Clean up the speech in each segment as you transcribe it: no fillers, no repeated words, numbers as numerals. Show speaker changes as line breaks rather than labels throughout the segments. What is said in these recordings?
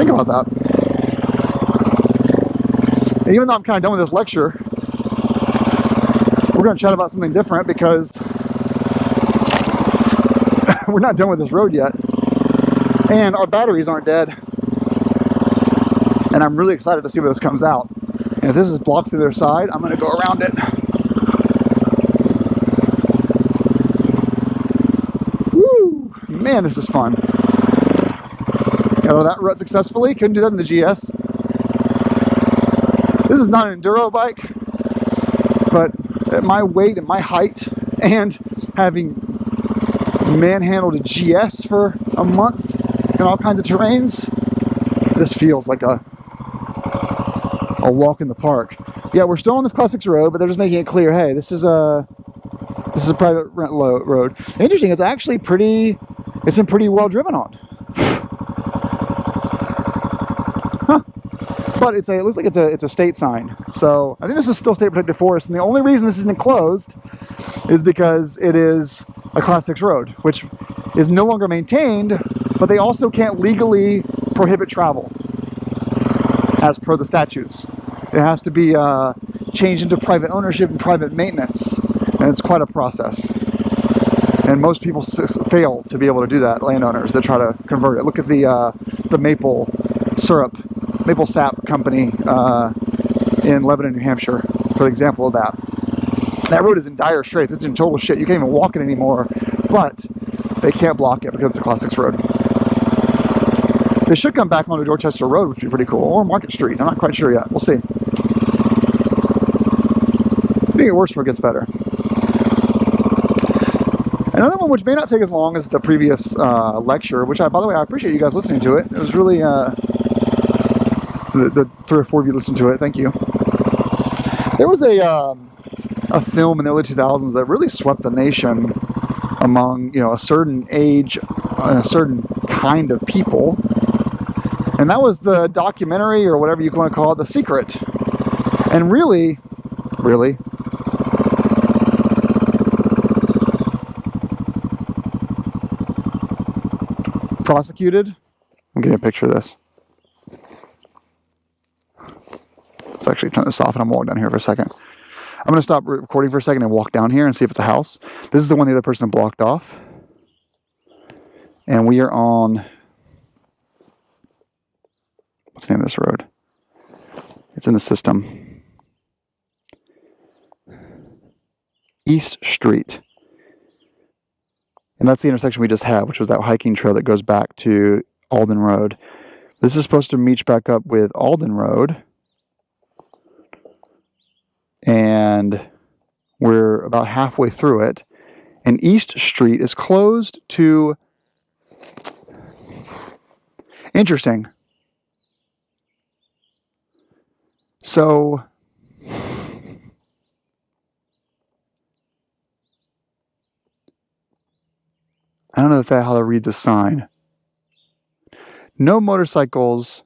Think about that. And even though I'm kind of done with this lecture, we're going to chat about something different because we're not done with this road yet. And our batteries aren't dead. And I'm really excited to see where this comes out. And if this is blocked through their side, I'm going to go around it. Woo! Man, this is fun. Got all that rut successfully. Couldn't do that in the GS. This is not an enduro bike, but at my weight and my height, and having manhandled a GS for a month in all kinds of terrains, this feels like a walk in the park. Yeah, we're still on this Class 6 road, but they're just making it clear, hey, this is a private rent road. Interesting, it's actually been pretty well driven on. Huh. But it looks like it's a state sign. So I think this is still state protected forest, and the only reason this isn't closed is because it is a Class 6 road, which is no longer maintained, but they also can't legally prohibit travel as per the statutes. It has to be changed into private ownership and private maintenance, and it's quite a process. And most people fail to be able to do that, landowners that try to convert it. Look at the maple sap company in Lebanon, New Hampshire, for example of that. That road is in dire straits. It's in total shit. You can't even walk it anymore, but they can't block it because it's a Class 6 road. They should come back onto Dorchester Road, which would be pretty cool, or Market Street. I'm not quite sure yet. We'll see. It's going to get worse before it gets better. Another one which may not take as long as the previous lecture, which by the way, I appreciate you guys listening to it. It was really, the 3 or 4 of you listened to it. Thank you. There was a film in the early 2000s that really swept the nation among, a certain age and a certain kind of people. And that was the documentary, or whatever you want to call it, The Secret. And really, prosecuted. I'm getting a picture of this. Let's actually turn this off, and I'm walking down here for a second. I'm going to stop recording for a second and walk down here and see if it's a house. This is the one the other person blocked off. And we are on... What's the name of this road? It's in the system. East Street. And that's the intersection we just had, which was that hiking trail that goes back to Alden Road. This is supposed to meet back up with Alden Road. And we're about halfway through it. And East Street is closed to... Interesting. So... I don't know how to read the sign. No motorcycles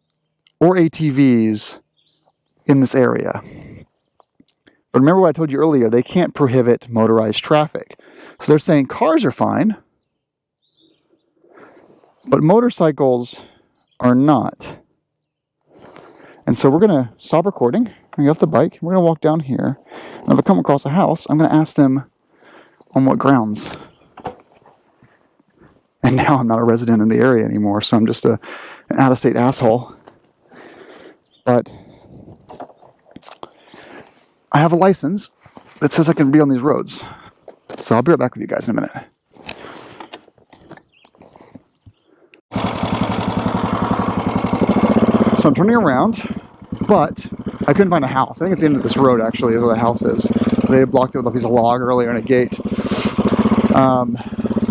or ATVs in this area. But remember what I told you earlier, they can't prohibit motorized traffic. So they're saying cars are fine, but motorcycles are not. And so we're going to stop recording, we're going to get off the bike, we're going to walk down here, and if I come across a house, I'm going to ask them on what grounds. And now I'm not a resident in the area anymore, so I'm just an out-of-state asshole. But I have a license that says I can be on these roads. So I'll be right back with you guys in a minute. So I'm turning around, but I couldn't find a house. I think it's the end of this road, actually, is where the house is. They blocked it with a piece of log earlier and a gate.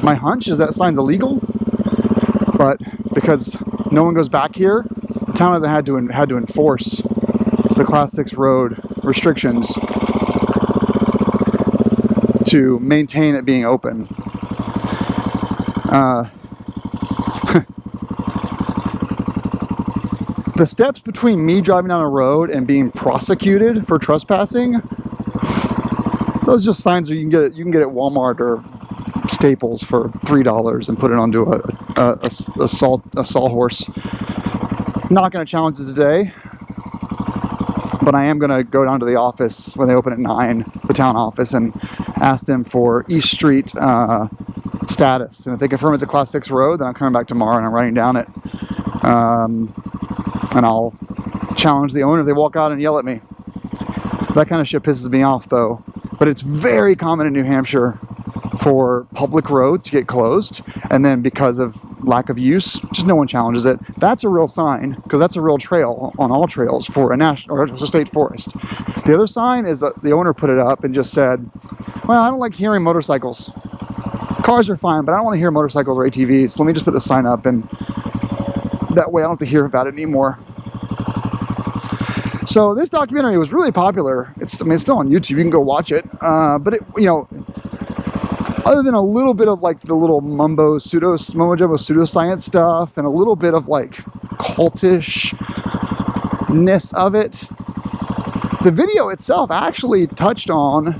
My hunch is that sign's illegal, but because no one goes back here, the town hasn't had to enforce the Class 6 road restrictions to maintain it being open. The steps between me driving down a road and being prosecuted for trespassing, those are just signs that you can get at Walmart or Staples for $3 and put it onto a sawhorse. Not going to challenge it today, but I am going to go down to the office when they open at 9, the town office, and ask them for East Street status. And if they confirm it's a Class 6 road, then I'm coming back tomorrow and I'm writing down it. And I'll challenge the owner if they walk out and yell at me. That kind of shit pisses me off, though. But it's very common in New Hampshire for public roads to get closed, and then because of lack of use, just no one challenges it. That's a real sign, because that's a real trail on all trails for a national or a state forest. The other sign is that the owner put it up and just said, well, I don't like hearing motorcycles. Cars are fine, but I don't want to hear motorcycles or ATVs, so let me just put the sign up, and that way I don't have to hear about it anymore. So this documentary was really popular. It's still on YouTube. You can go watch it. But it, other than a little bit of like the little mumbo jumbo pseudoscience stuff and a little bit of like cultishness of it, the video itself actually touched on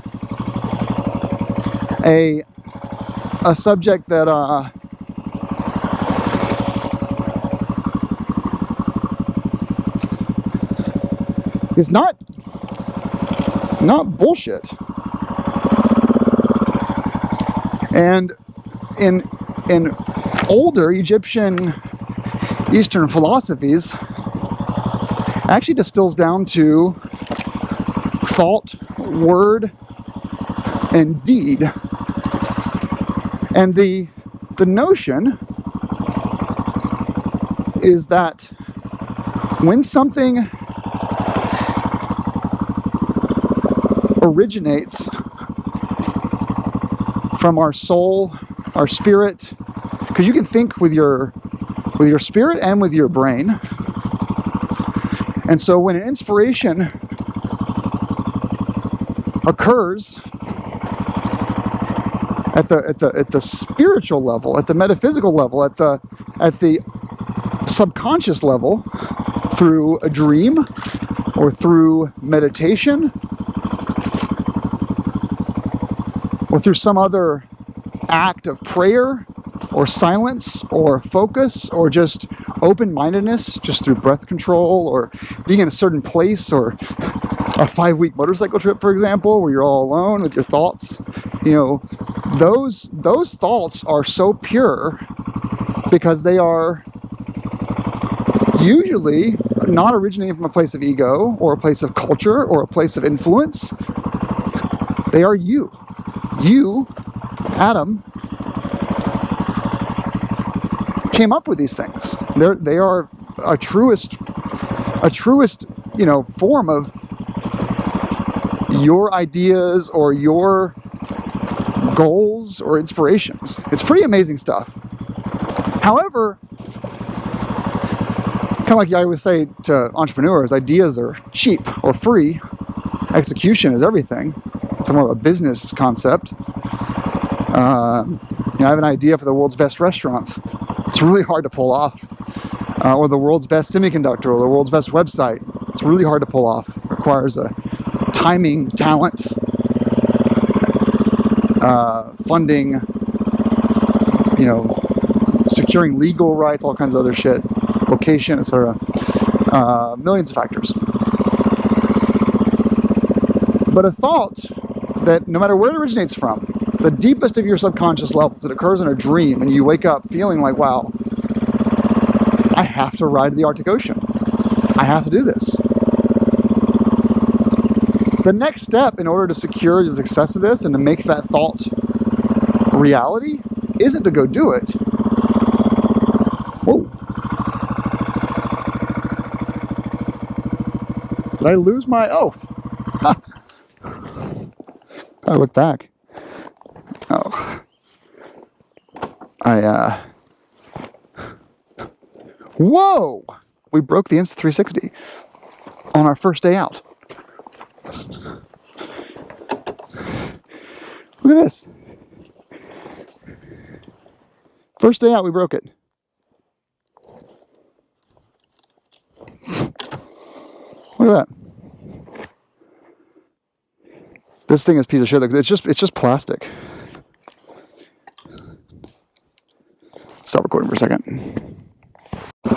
a subject that is not bullshit. And in older Egyptian Eastern philosophies, actually distills down to thought, word, and deed. And the notion is that when something originates from our soul, our spirit, because you can think with your spirit and with your brain. And so when an inspiration occurs at the spiritual level, at the metaphysical level, at the subconscious level, through a dream or through meditation or through some other act of prayer or silence or focus or just open-mindedness, just through breath control or being in a certain place, or a 5-week motorcycle trip, for example, where you're all alone with your thoughts, those thoughts are so pure because they are usually not originating from a place of ego or a place of culture or a place of influence. They are you. You, Adam, came up with these things. They are a truest, form of your ideas or your goals or inspirations. It's pretty amazing stuff. However, kind of like I always say to entrepreneurs, ideas are cheap or free. Execution is everything. It's more of a business concept. I have an idea for the world's best restaurant. It's really hard to pull off. Or the world's best semiconductor, or the world's best website. It's really hard to pull off. It requires a timing, talent, funding, securing legal rights, all kinds of other shit, location, etc. Millions of factors. But a thought that no matter where it originates from, the deepest of your subconscious levels, it occurs in a dream and you wake up feeling like, wow, I have to ride the Arctic Ocean. I have to do this. The next step in order to secure the success of this and to make that thought reality isn't to go do it. Whoa. Did I lose my... Oh. I look back. Oh. Whoa! We broke the Insta360 on our first day out. Look at this. First day out, we broke it. Look at that. This thing is a piece of shit. It's just plastic. Stop recording for a second.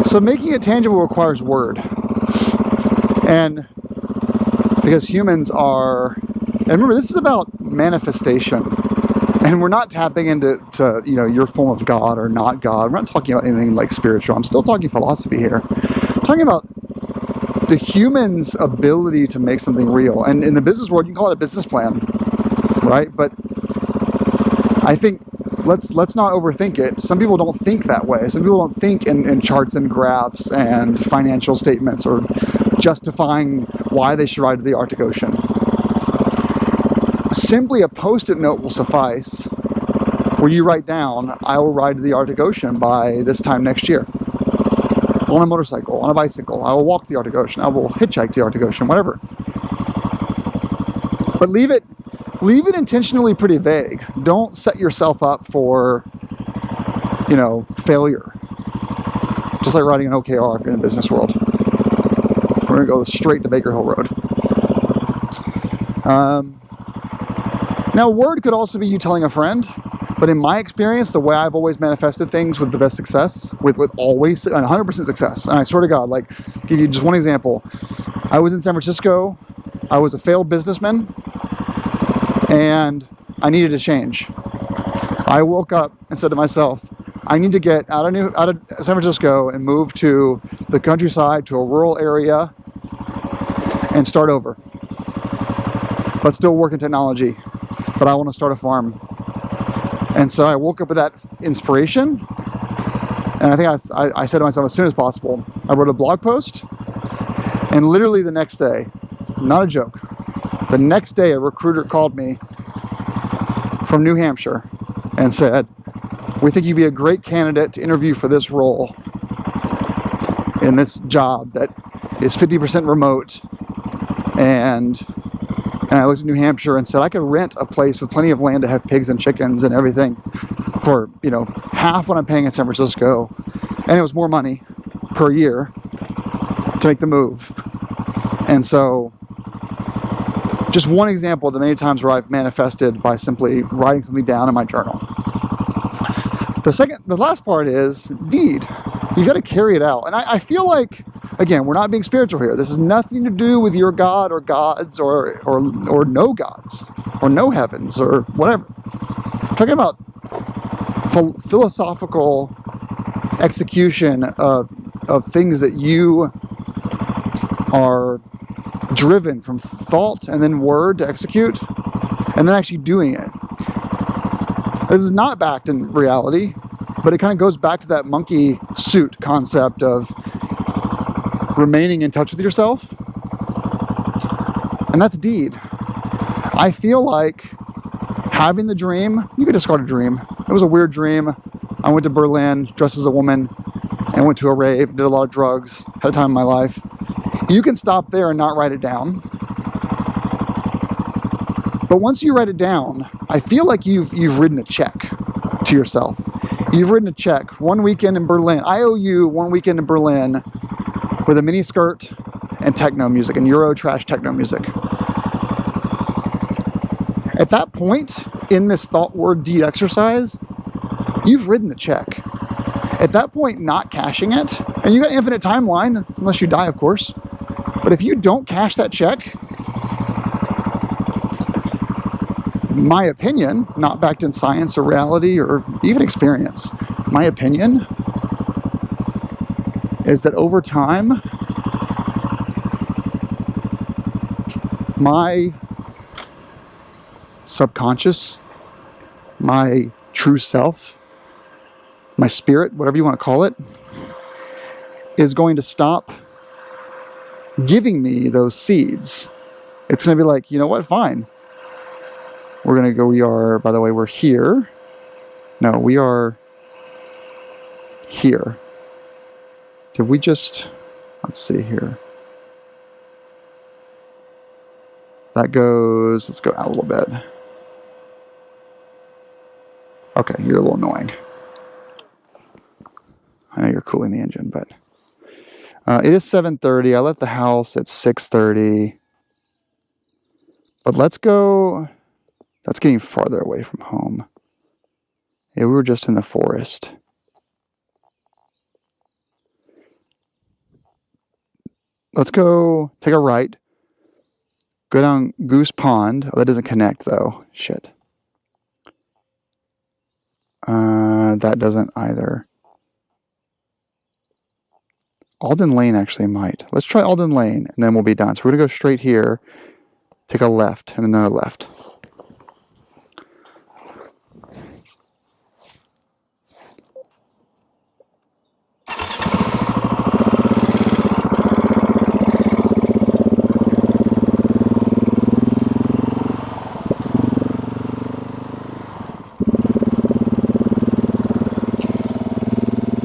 So making it tangible requires word. And because humans are, and remember, this is about manifestation. And we're not tapping into your form of God or not God. We're not talking about anything like spiritual. I'm still talking philosophy here. I'm talking about the human's ability to make something real. And in the business world, you can call it a business plan, right? But I think let's not overthink it. Some people don't think that way. Some people don't think in charts and graphs and financial statements or justifying why they should ride to the Arctic Ocean. Simply a post-it note will suffice where you write down, I will ride to the Arctic Ocean by this time next year. On a motorcycle, on a bicycle, I will walk the Arctic Ocean, I will hitchhike the Arctic Ocean, whatever. But leave it intentionally pretty vague. Don't set yourself up for, failure. Just like riding an OKR if you're in the business world. We're gonna go straight to Baker Hill Road. Now, word could also be you telling a friend, but in my experience, the way I've always manifested things with the best success, with always 100% success, and I swear to God, like, give you just one example. I was in San Francisco. I was a failed businessman, and I needed to change. I woke up and said to myself, I need to get out of San Francisco and move to the countryside, to a rural area, and start over. But still work in technology. But I want to start a farm. And so I woke up with that inspiration. And I think I said to myself as soon as possible, I wrote a blog post. And literally the next day, not a joke, the next day a recruiter called me from New Hampshire and said, we think you'd be a great candidate to interview for this role in this job that is 50% remote. And I looked at New Hampshire and said I could rent a place with plenty of land to have pigs and chickens and everything for, half what I'm paying in San Francisco. And it was more money per year to make the move. And so just one example of the many times where I've manifested by simply writing something down in my journal. The last part is deed. You've got to carry it out. And I feel like, again, we're not being spiritual here. This has nothing to do with your God or gods or no gods or no heavens or whatever. I'm talking about philosophical execution of things that you are driven from thought and then word to execute and then actually doing it. This is not backed in reality, but it kind of goes back to that monkey suit concept of remaining in touch with yourself. And that's deed. I feel like having the dream, you could discard a dream. It was a weird dream. I went to Berlin dressed as a woman and went to a rave, did a lot of drugs, had a time in my life. You can stop there and not write it down. But once you write it down, I feel like you've written a check to yourself. You've written a check. One weekend in Berlin. I owe you one weekend in Berlin with a mini skirt and techno music, and Euro trash techno music. At that point in this thought, word, deed exercise, you've written the check. At that point, not cashing it, and you got infinite timeline, unless you die, of course. But if you don't cash that check, my opinion, not backed in science or reality or even experience, my opinion is that over time, my subconscious, my true self, my spirit, whatever you want to call it, is going to stop giving me those seeds. It's going to be like, you know what, fine. We're going to go, by the way, we're here. No, we are here. Did we just, let's see here. That goes, let's go out a little bit. Okay, you're a little annoying. I know you're cooling the engine, but it is 7:30. I left the house at 6:30. But let's go, that's getting farther away from home. Yeah, we were just in the forest. let's go take a right. Go down Goose Pond. Oh, that doesn't connect though. Shit. That doesn't either. Alden Lane actually might. Let's try Alden Lane, and then we'll be done. So we're going to go straight here, take a left, and then another left.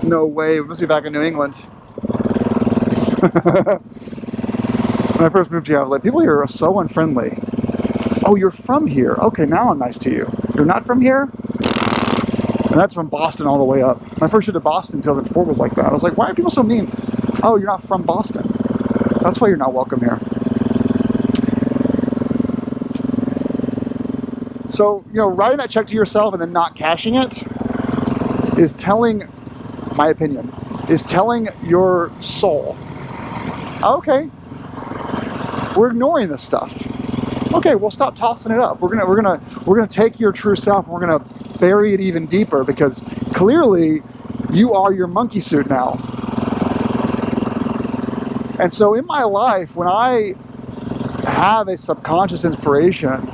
No way, we must be back in New England. When I first moved here, I was like, people here are so unfriendly. Oh, you're from here. Okay, now I'm nice to you. You're not from here? And that's from Boston all the way up. My first trip to Boston in 2004 was like that. I was like, why are people so mean? Oh, you're not from Boston. That's why you're not welcome here. So, you know, writing that check to yourself and then not cashing it is telling, my opinion, is telling your soul, okay, we're ignoring this stuff. Okay, well, stop tossing it up. We're gonna take your true self and we're gonna bury it even deeper, because clearly you are your monkey suit now. And so in my life, when I have a subconscious inspiration,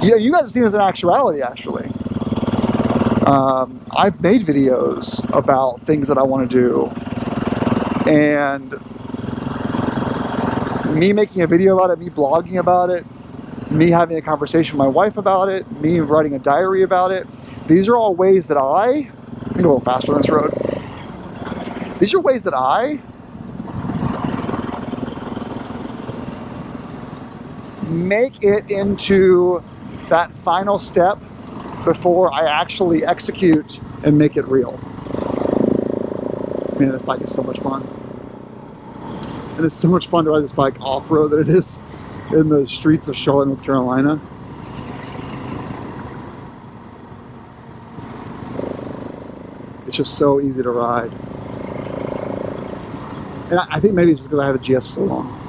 you guys have seen this in actuality, actually. I've made videos about things that I want to do, and me making a video about it, me blogging about it, me having a conversation with my wife about it, me writing a diary about it. These are all ways that I a little faster on this road. These are ways that I make it into that final step before I actually execute and make it real. Man, this bike is so much fun. And it's so much fun to ride this bike off-road than it is in the streets of Charlotte, North Carolina. It's just so easy to ride. And I think maybe it's just because I have a GS for so long.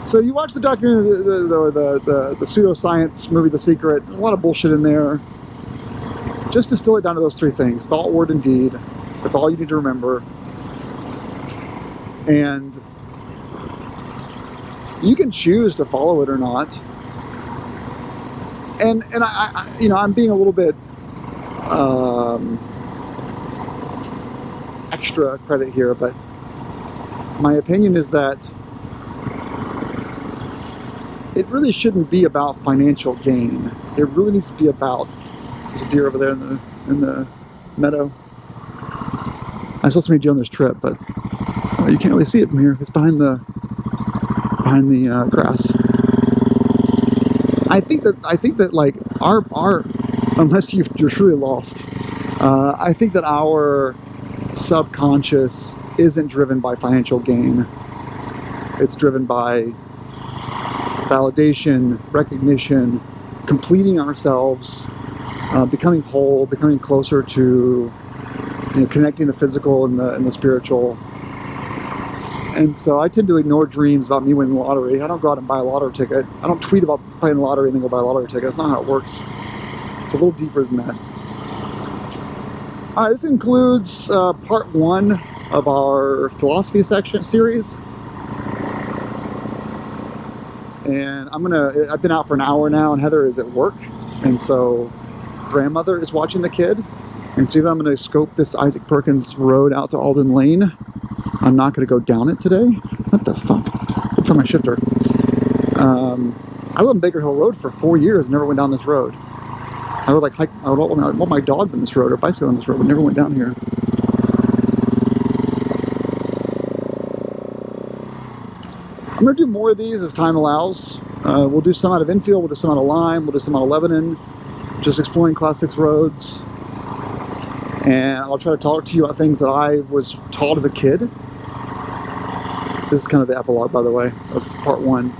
So you watch the documentary, the pseudoscience movie, The Secret. There's a lot of bullshit in there. Just distill it down to those three things: thought, word, and deed. That's all you need to remember. And you can choose to follow it or not. And I you know, I'm being a little bit extra credit here, but my opinion is that it really shouldn't be about financial gain. It really needs to be about, there's a deer over there in the meadow. I'm supposed to meet you on this trip, but you can't really see it from here. It's behind the grass. I think that like our unless you're truly lost, I think that our subconscious isn't driven by financial gain. It's driven by validation, recognition, completing ourselves, becoming whole, becoming closer to, you know, connecting the physical and the spiritual. And so I tend to ignore dreams about me winning the lottery. I don't go out and buy a lottery ticket. I don't tweet about playing the lottery and then go buy a lottery ticket. That's not how it works. It's a little deeper than that. All right, this includes part 1 of our philosophy section series. And I've been out for an hour now, and Heather is at work. And so grandmother is watching the kid. And so I'm going to scope this Isaac Perkins road out to Alden Lane. I'm not going to go down it today. What the fuck? Look for my shifter. I lived in Baker Hill Road for 4 years and never went down this road. I would want my dog on this road or bicycle on this road, but never went down here. I'm going to do more of these as time allows. We'll do some out of Enfield, we'll do some out of Lyme, we'll do some out of Lebanon, just exploring Class 6 roads. And I'll try to talk to you about things that I was taught as a kid. This is kind of the epilogue, by the way, of part 1.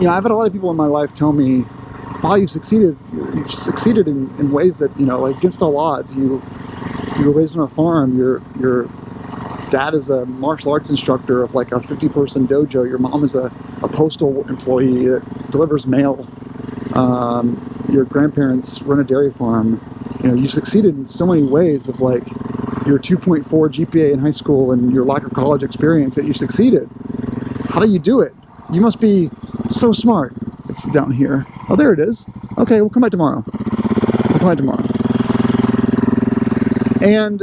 I've had a lot of people in my life tell me, wow, you've succeeded in ways that, you know, like against all odds. You were raised on a farm, you're dad is a martial arts instructor of like a 50-person dojo. Your mom is a postal employee that delivers mail. Your grandparents run a dairy farm. You know, you succeeded in so many ways of like your 2.4 GPA in high school and your lack of college experience that you succeeded. How do you do it? You must be so smart. It's down here. Oh, there it is. Okay, we'll come back tomorrow. We'll come back tomorrow. And,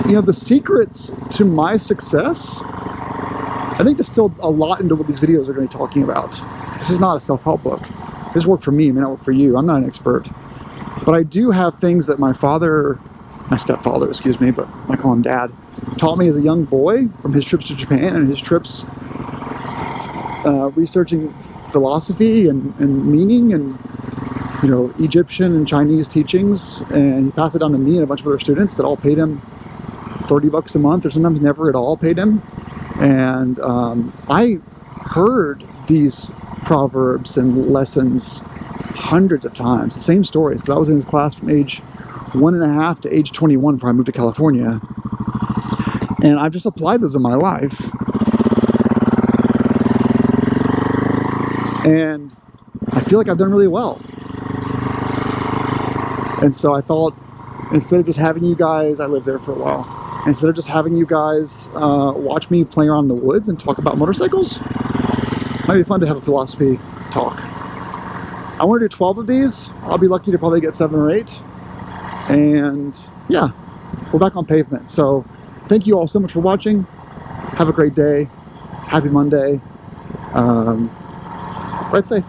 you know, the secrets to my success, I think distilled a lot into what these videos are going to be talking about. This is not a self-help book. This worked for me, it may not work for you. I'm not an expert. But I do have things that my stepfather, excuse me, but I call him Dad, taught me as a young boy from his trips to Japan and his trips researching philosophy and meaning and, you know, Egyptian and Chinese teachings. And he passed it on to me and a bunch of other students that all paid him $30 a month, or sometimes never at all paid him. And I heard these proverbs and lessons hundreds of times, the same stories, because I was in his class from age 1.5 to age 21 before I moved to California. And I've just applied those in my life. And I feel like I've done really well. And so I thought, instead of just having you guys, I lived there for a while, instead of just having you guys watch me play around in the woods and talk about motorcycles, it might be fun to have a philosophy talk. I want to do 12 of these. I'll be lucky to probably get 7 or 8. And yeah, we're back on pavement. So thank you all so much for watching. Have a great day. Happy Monday. Ride safe.